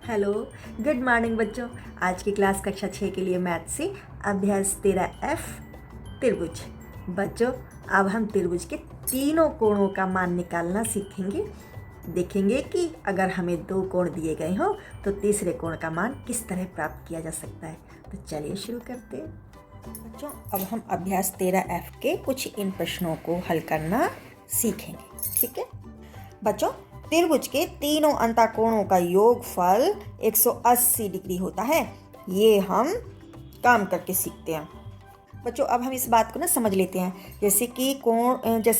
Hello, good morning बच्चों। आज की क्लास कक्षा 6 के लिए मैथ से अभ्यास 13F त्रिभुज। बच्चों, अब हम त्रिभुज के तीनों कोणों का मान निकालना सीखेंगे। देखेंगे कि अगर हमें दो कोण दिए गए हों तो तीसरे कोण का मान किस तरह प्राप्त किया जा सकता है। तो चलिए शुरू करते हैं। बच्चों, अब हम अभ्यास 13F के कुछ इन प्रश्नों को हल करना सीखेंगे। ठीक है बच्चों, त्रिभुज के तीनों अंतःकोणों का योगफल 180 डिग्री होता है। ये हम काम करके सीखते हैं। बच्चों, अब हम इस बात को ना समझ लेते हैं। जैसे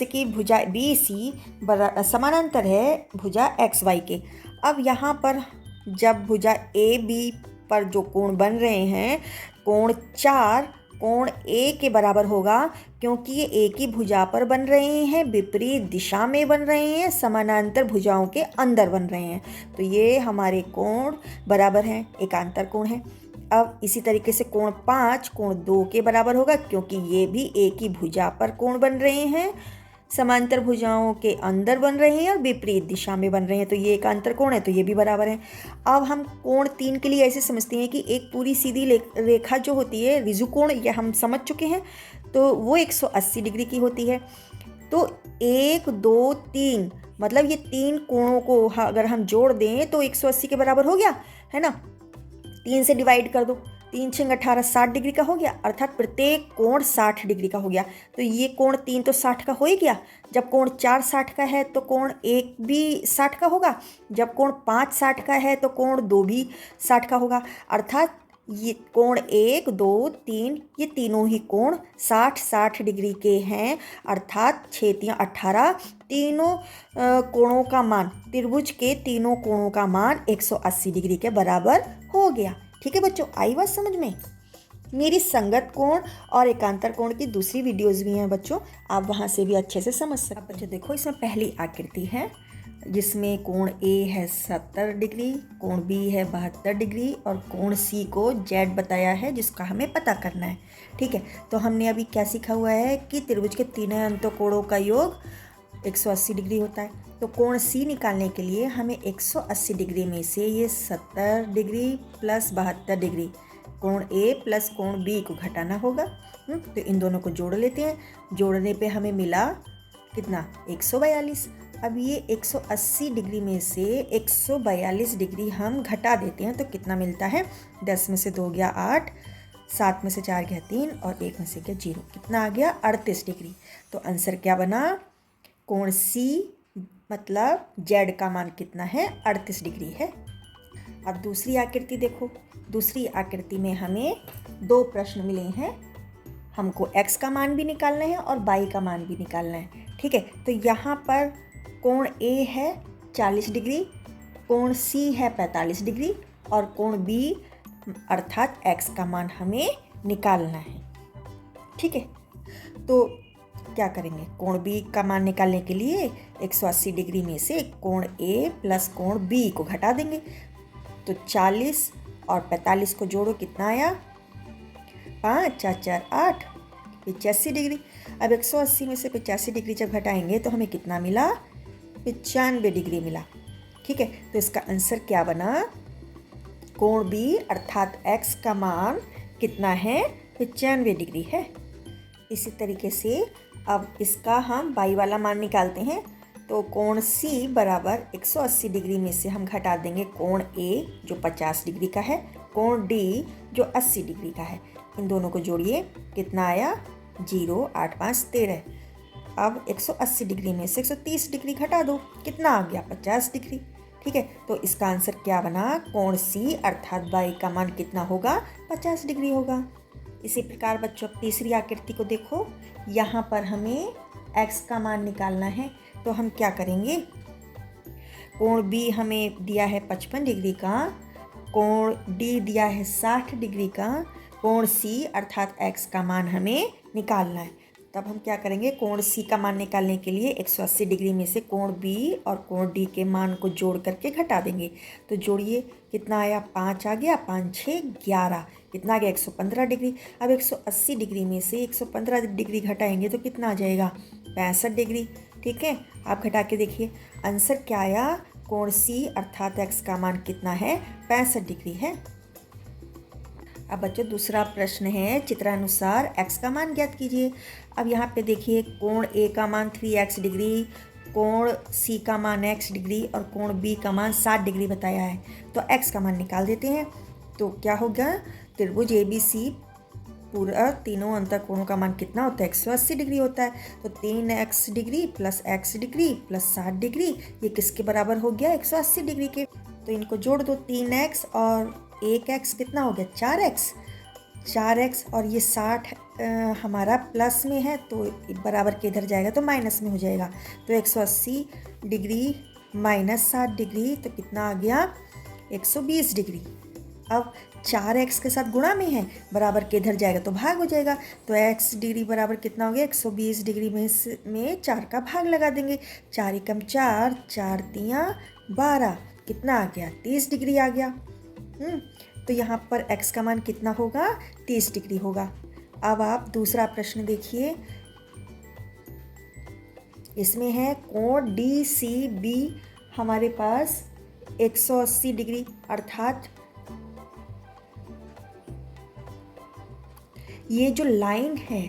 कि भुजा BC समानांतर है भुजा XY के। अब यहाँ पर जब भुजा AB पर जो कोण बन रहे हैं, कोण 4 कोण A के बराबर होगा, क्योंकि ये एक ही भुजा पर बन रहे हैं, विपरीत दिशा में बन रहे हैं, समानांतर भुजाओं के अंदर बन रहे हैं। तो ये हमारे कोण बराबर हैं, एकांतर कोण है। अब इसी तरीके से कोण 5 कोण 2 के बराबर होगा, क्योंकि ये भी एक ही भुजा पर कोण बन रहे हैं, समांतर भुजाओं के अंदर बन रहे हैं और विपरीत दिशा में बन रहे हैं। तो ये एकांतर कोण है, तो ये भी बराबर है। अब हम कोण 3 के लिए ऐसे समझते हैं कि एक पूरी सीधी रेखा जो होती है ऋजु कोण, यह हम समझ चुके हैं, तो वो 180 डिग्री की होती है। तो 1 2 3 मतलब ये तीन कोणों को अगर हम जोड़ दें तो 180 के बराबर हो गया है ना। 3 से डिवाइड कर दो, 3 6 18 60 डिग्री का हो गया, अर्थात प्रत्येक कोण 60 डिग्री का हो गया। तो ये कोण 3 तो 60 का हो ही गया। जब कोण 4 60 का है तो कोण 1 भी 60 का होगा। जब कोण 5 60 का है तो कोण 2 भी 60 का होगा। अर्थात ये कोण 1 2 3 ये तीनों ही कोण 60 डिग्री के हैं। अर्थात 6 18 तीनों कोणों का मान, त्रिभुज के तीनों कोणों का मान 180 डिग्री के बराबर हो गया। ठीक है बच्चों, आई बात समझ में। मेरी संगत कोण और एकांतर कोण की दूसरी वीडियोस भी हैं बच्चों, आप वहाँ से भी अच्छे से समझ सकते हैं। बच्चों देखो, इसमें पहली आकृति है जिसमें कोण A है 70 डिग्री, कोण B है 72 डिग्री और कोण C को Z बताया है, जिसका हमें पता करना है। ठीक है, तो हमने अभी क्या सीखा हुआ है कि त्रिभुज के तीनों अंतःकोणों का योग 180 डिग्री होता है। तो कोण C निकालने के लिए हमें 180 डिग्री में से ये 70 डिग्री प्लस 72 डिग्री कोण A प्लस कोण B को घटाना होगा। तो इन दोनों को जोड़ लेते हैं। जोड़ने पे हमें मिला कितना, 142। अब ये 180 डिग्री में से 142 डिग्री हम घटा देते हैं तो कितना मिलता है, 10 में से 2 गया 8, 7 में से 4 गया 3 और 1 में से गया 0। कितना आ गया, 38 डिग्री। तो आंसर क्या बना, कोण C मतलब Z का मान कितना है, 38 डिग्री है। अब दूसरी आकृति देखो। दूसरी आकृति में हमें दो प्रश्न मिले हैं। हमको X का मान भी निकालना है और Y का मान भी निकालना है। ठीक है, तो यहाँ पर कोण A है 40 डिग्री, कोण C है 45 डिग्री और कोण B अर्थात X का मान हमें निकालना है। ठीक है, तो क्या करेंगे, कोण B का मान निकालने के लिए 180 डिग्री में से कोण A प्लस कोण B को घटा देंगे। तो 40 और 45 को जोड़ो, कितना आया, 5 4 4 8, 85 डिग्री। अब 180 में से 85 डिग्री जब घटाएंगे तो हमें कितना मिला, 95 डिग्री मिला। ठीक है, तो इसका आंसर क्या बना, कोण B अर्थात X का मान कितना है, 95 डिग्री है। इसी तरीके से अब इसका हम Y वाला मान निकालते हैं। तो कोण C बराबर 180 डिग्री में से हम घटा देंगे कोण A जो 50 डिग्री का है, कोण D जो 80 डिग्री का है। इन दोनों को जोड़िए, कितना आया, 0 8 5 13। अब 180 डिग्री में से 130 डिग्री घटा दो, कितना आ गया, 50 डिग्री। ठीक है, तो इसका आंसर क्या बना, कोण C अर्थात Y का मान कितना होगा, 50 डिग्री होगा। इसी प्रकार बच्चों तीसरी आकृति को देखो। यहाँ पर हमें X का मान निकालना है। तो हम क्या करेंगे, कोण B हमें दिया है 55 डिग्री का, कोण D दिया है 60 डिग्री का, कोण C अर्थात X का मान हमें निकालना है। तब हम क्या करेंगे, कोण C का मान निकालने के लिए 180 डिग्री में से कोण B और कोण D के मान को जोड़ करके घटा देंगे। तो जोड़िए, कितना आया, 5 आ गया, 5 6 11, कितना आ गया, 115 डिग्री। अब 180 डिग्री में से 115 डिग्री घटाएंगे तो कितना आ जाएगा, 65 डिग्री। ठीक है, आप घटा के देखिए, आंसर क्या आया, कोण सी अर्थात x का मान कितना है, 65 डिग्री है। अब बच्चों दूसरा प्रश्न है, चित्रानुसार x का मान ज्ञात कीजिए। अब यहाँ पे देखिए कोण A का मान 3x डिग्री, कोण C का मान x डिग्री और कोण B का मान 60 डिग्री बताया है। तो x का मान निकाल देते हैं। तो क्या होगा, त्रिभुज ABC पूरा तीनों अंतर कोणों का मान कितना होता है, 180 डिग्री होता है। तो 3x degree plus x degree plus 60 degree ये किसके बराबर हो गया, 180 डिग्री के। तो इनको जोड़ दो, 3x और 1x कितना हो गया, 4x और ये 60 हमारा प्लस में है तो बराबर के इधर जाएगा तो माइनस में हो जाएगा। तो 180 डिग्री माइनस 60 डिग्री तो कितना आ गया, 120 डिग्री। अब 4x के साथ गुणा में है, बराबर के इधर जाएगा तो भाग हो जाएगा। तो x डिग्री बराबर कितना हो गया, 120 डिग्री में 4 का भाग लगा देंगे। 4 एकम 4, 4 तियाँ 12, कितना आ गया, 30 डिग्री आ गया। तो यहाँ पर x का मान कितना होगा, 30 डिग्री होगा। अब आप दूसरा प्रश्न देखिए, इसमें है कोण DCB हमारे पास 180 डिग्री अर्थात ये जो लाइन है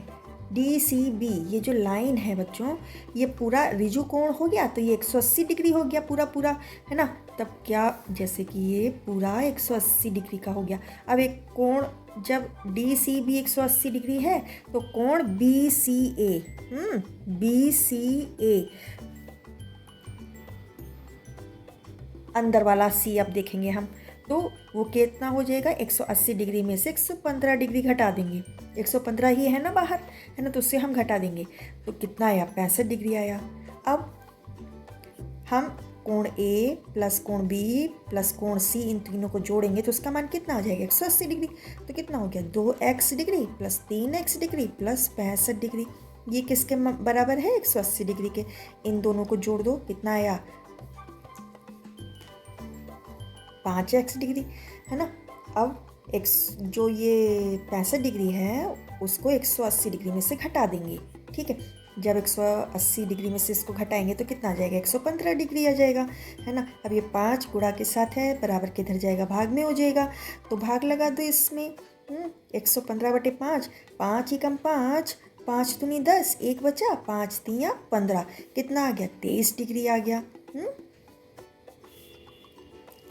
DCB, ये जो लाइन है बच्चों, ये पूरा रिजु कोण हो गया तो ये 180 डिग्री हो गया पूरा है ना। तब क्या, जैसे कि ये पूरा 180 डिग्री का हो गया। अब एक कोण जब DCB 180 डिग्री है तो कोण BCA अंदर वाला C अब देखेंगे हम, तो वो कितना हो जाएगा, 180 डिग्री में से 115 डिग्री घटा देंगे। 115 ही है ना बाहर, है ना, तो उससे हम घटा देंगे तो कितना आया, 65 डिग्री आया। अब हम कोण A प्लस कोण B प्लस कोण C इन तीनों को जोड़ेंगे तो उसका मान कितना आ जाएगा, 180 डिग्री। तो कितना हो गया, 2x degree plus 3x degree plus 65 degree. ये किसके बराबर है, 180 डिग्री के। इन दोनों को जोड़ दो, कितना आया, 5x डिग्री, है ना। अब x जो ये 65 डिग्री है उसको 180 डिग्री में से घटा देंगे, ठीक है। जब 180 डिग्री में से इसको घटाएंगे तो कितना आ जाएगा, 115 डिग्री आ जाएगा, है ना। अब ये 5 गुणा के साथ है, बराबर के इधर जाएगा भाग में हो जाएगा, तो भाग लगा दो इसमें। 115/5, 5 एकम 5, 5 दूनी 10, 1 बचा, 5 तियाँ 15, कितना आ गया, 23 डिग्री आ गया।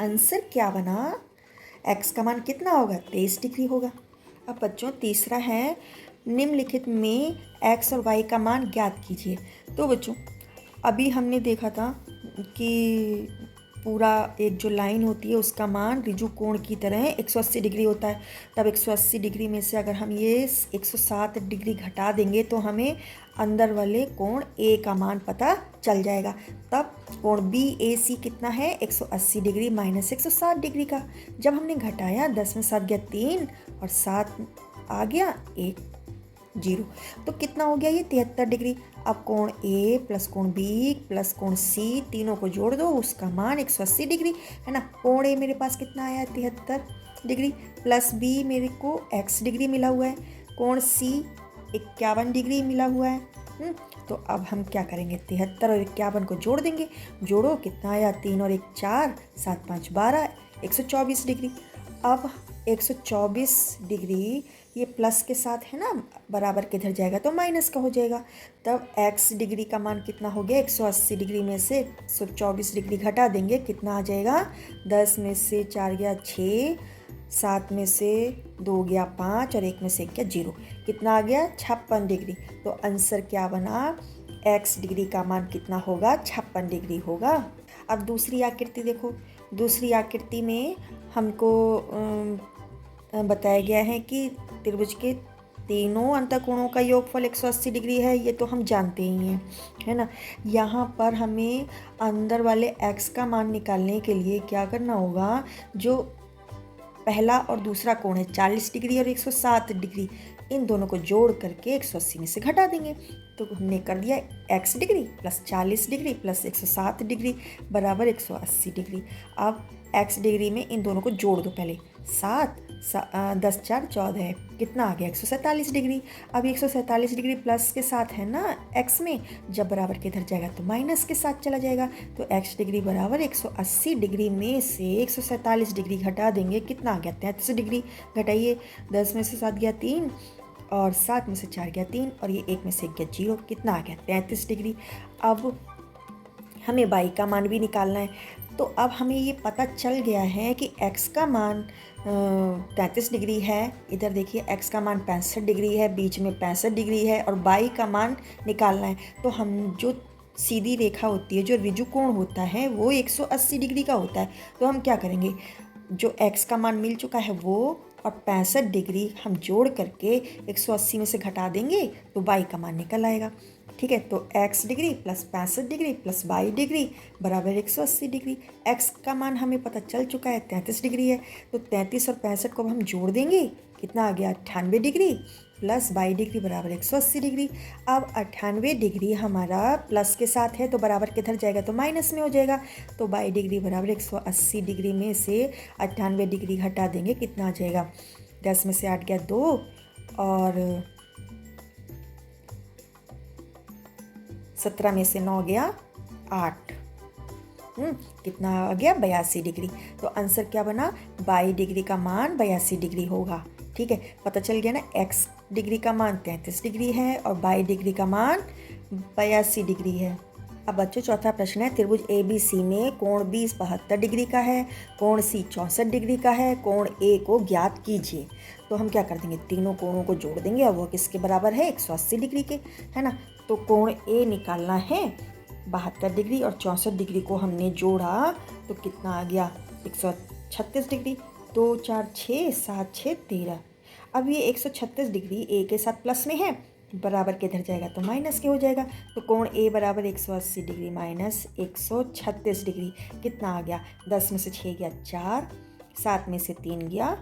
आंसर क्या बना, x का मान कितना होगा, 23 डिग्री होगा। अब बच्चों तीसरा है, निम्नलिखित में x और y का मान ज्ञात कीजिए। तो बच्चों अभी हमने देखा था कि पूरा एक जो लाइन होती है उसका मान रिजु कोण की तरह 180 डिग्री होता है। तब 180 डिग्री में से अगर हम ये 107 डिग्री घटा देंगे तो हमें अंदर वाले कोण A का मान पता चल जाएगा। तब कोण BAC कितना है, 180 डिग्री माइनस 160 डिग्री का। जब हमने घटाया 10 में 7 गया 3 और 7 आ गया 1 0, तो कितना हो गया, ये 73 डिग्री। अब कोण A प्लस कोण B प्लस कोण C तीनों को जोड़ दो, उसका मान 180 डिग्री, है ना। कोण A मेरे पास कितना आया, 73 डिग्री प्लस B मेरे को x डिग्री मिला हुआ है, कोण C 51 डिग्री मिला हुआ है। तो अब हम क्या करेंगे, 73 और 51 को जोड़ देंगे। जोड़ो, कितना आया, 3 और 1 4, 7 5 12, 124 डिग्री। अब 124 डिग्री ये प्लस के साथ है ना, बराबर के इधर जाएगा तो माइनस का हो जाएगा। तब x डिग्री का मान कितना हो गया, 180 डिग्री में से 124 डिग्री घटा देंगे, कितना आ जाएगा, 10 में से 4 गया 6, 7 में से 2 गया 5 और 1 में से 1 गया 0, कितना आ गया, 56 डिग्री। तो आंसर क्या बना, x डिग्री का मान कितना होगा, 56 डिग्री होगा। अब दूसरी आकृति देखो, दूसरी आकृति में हमको बताया गया है कि त्रिभुज के तीनों अंतःकोणों का योगफल 180 डिग्री है, ये तो हम जानते ही हैं, है ना। यहाँ पर हमें अंदर वाले x का मान निकालने के लिए क्या करना होगा, जो पहला और दूसरा कोण है 40 डिग्री और 107 डिग्री, इन दोनों को जोड़ करके 180 में से घटा देंगे। तो हमने कर दिया x degree plus 40 degree plus 107 degree बराबर 180 डिग्री। अब x डिग्री में इन दोनों को जोड़ दो, पहले 7 10 4 14 है, कितना आ गया 147 डिग्री। अब 147 डिग्री प्लस के साथ है ना एक्स में, जब बराबर के इधर जाएगा तो माइनस के साथ चला जाएगा। तो एक्स डिग्री बराबर 180 डिग्री में से 147 डिग्री घटा देंगे, कितना आ गया 33 डिग्री। घटाइए, 10 में से 7 गया 3 और 7 में से 4 गया 3 और ये 1 में से 1 गया 0, कितना आ गया 33 डिग्री। अब हमें बाई का मान भी निकालना है। तो अब हमें ये पता चल गया है कि x का मान 33 डिग्री है। इधर देखिए x का मान 65 डिग्री है, बीच में 65 डिग्री है और बाई का मान निकालना है। तो हम जो सीधी रेखा होती है, जो ऋजु कोण होता है वो 180 डिग्री का होता है। तो हम क्या करेंगे, जो x का मान मिल चुका है वो और 65 डिग्री हम जोड़ करके 180 में से घटा देंगे तो बाई का मान निकल आएगा। ठीक है, तो x degree plus 65 degree plus 22 degree बराबर 180 डिग्री। x का मान हमें पता चल चुका है 33 डिग्री है। तो 33 और 65 को हम जोड़ देंगे, कितना आ गया 98 डिग्री प्लस 22 डिग्री बराबर 180 डिग्री। अब 98 डिग्री हमारा प्लस के साथ है तो बराबर किधर जाएगा तो माइनस में हो जाएगा। तो 22 डिग्री बराबर 180 डिग्री में से 98 डिग्री घटा देंगे, कितना आ जाएगा 10 में से 8 गया 2 और 17 में से 9 गया 8, कितना आ गया 82 डिग्री। तो आंसर क्या बना, 22 डिग्री का मान 82 डिग्री होगा। ठीक है, पता चल गया ना, x डिग्री का मान 33 डिग्री है और 22 डिग्री का मान 82 डिग्री है। अब बच्चों चौथा प्रश्न है, त्रिभुज ABC में कोण B 72 डिग्री का है, कोण C 64 डिग्री का है, कोण A को ज्ञात कीजिए। तो हम क्या कर देंगे, तीनों कोणों को जोड़ देंगे और वो किसके बराबर है 180 डिग्री के, है ना। तो कोण A निकालना है 72 डिग्री और 64 डिग्री को हमने जोड़ा तो कितना आ गया 136 डिग्री। 2 4 6 7 6 13। अब ये 136 डिग्री A के साथ प्लस में है, बराबर के इधर जाएगा तो माइनस के हो जाएगा। तो कोण A बराबर 180 डिग्री माइनस 136 डिग्री, कितना आ गया 10 में से 6 गया 4, 7 में से 3 गया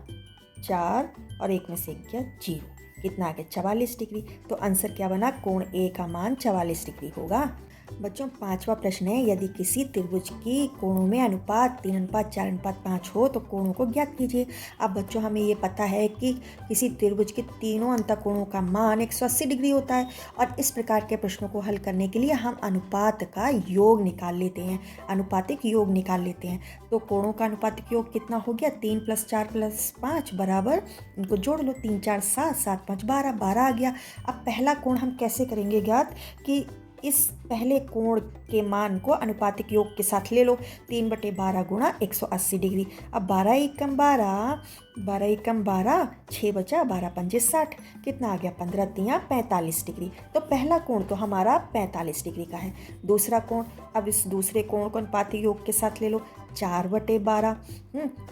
4 और 1 में से 1 गया 0, कितना आ गया 44 डिग्री। तो आंसर क्या बना, कोण A का मान 44 डिग्री होगा। बच्चों पांचवा प्रश्न है, यदि किसी त्रिभुज की कोणों में अनुपात 3:4:5 हो तो कोणों को ज्ञात कीजिए। अब बच्चों हमें ये पता है कि किसी त्रिभुज के तीनों अंतःकोणों का मान 180 डिग्री होता है और इस प्रकार के प्रश्नों को हल करने के लिए हम अनुपात का योग निकाल लेते हैं, अनुपातिक योग निकाल लेते हैं। तो कोणों का अनुपातिक योग कितना हो गया, 3 + 4 + 5 बराबर, इनको जोड़ लो, 3 4 7 7 5 12 12 आ गया। अब पहला कोण हम कैसे करेंगे ज्ञात, कि इस पहले कोण के मान को अनुपातिक योग के साथ ले लो, 3/12 गुणा 180 डिग्री। अब 12 एकम 12, 12 एकम 12, 6 बचा, 12 पंजे 60, कितना आ गया 15 तियाँ 45 डिग्री। तो पहला कोण तो हमारा 45 डिग्री का है। दूसरा कोण, अब इस दूसरे कोण को अनुपातिक योग के साथ ले लो, 4/12,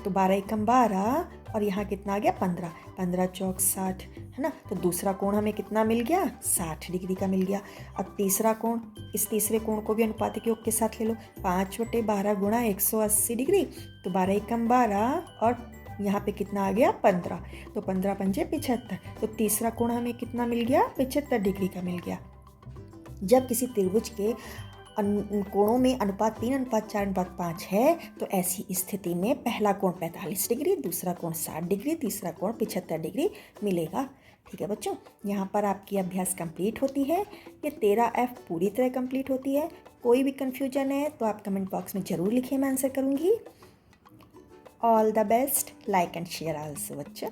तो 12 एकम 12 और यहाँ कितना आ गया 15, 15 चौक 60, है ना। तो दूसरा कोण हमें कितना मिल गया 60 डिग्री का मिल गया। अब तीसरा कोण, इस तीसरे कोण को भी अनुपातिक योग के साथ ले लो, 5/12 गुणा 180 डिग्री, तो 12 एकम 12 और यहाँ पे कितना आ गया 15, तो 15 पंजे 75। तो तीसरा कोण हमें कितना मिल गया 75 डिग्री का मिल गया। जब किसी त्रिभुज के कोणों में अनुपात 3:4:5 है तो ऐसी स्थिति में पहला कोण 45 डिग्री, दूसरा कोण 60 डिग्री, तीसरा कोण 75 डिग्री मिलेगा। ठीक है बच्चों, यहाँ पर आपकी अभ्यास कंप्लीट होती है। ये 13F पूरी तरह कंप्लीट होती है। कोई भी कन्फ्यूजन है तो आप कमेंट बॉक्स में ज़रूर लिखिए, मैं आंसर करूँगी। All the best, like and share also बच्चों।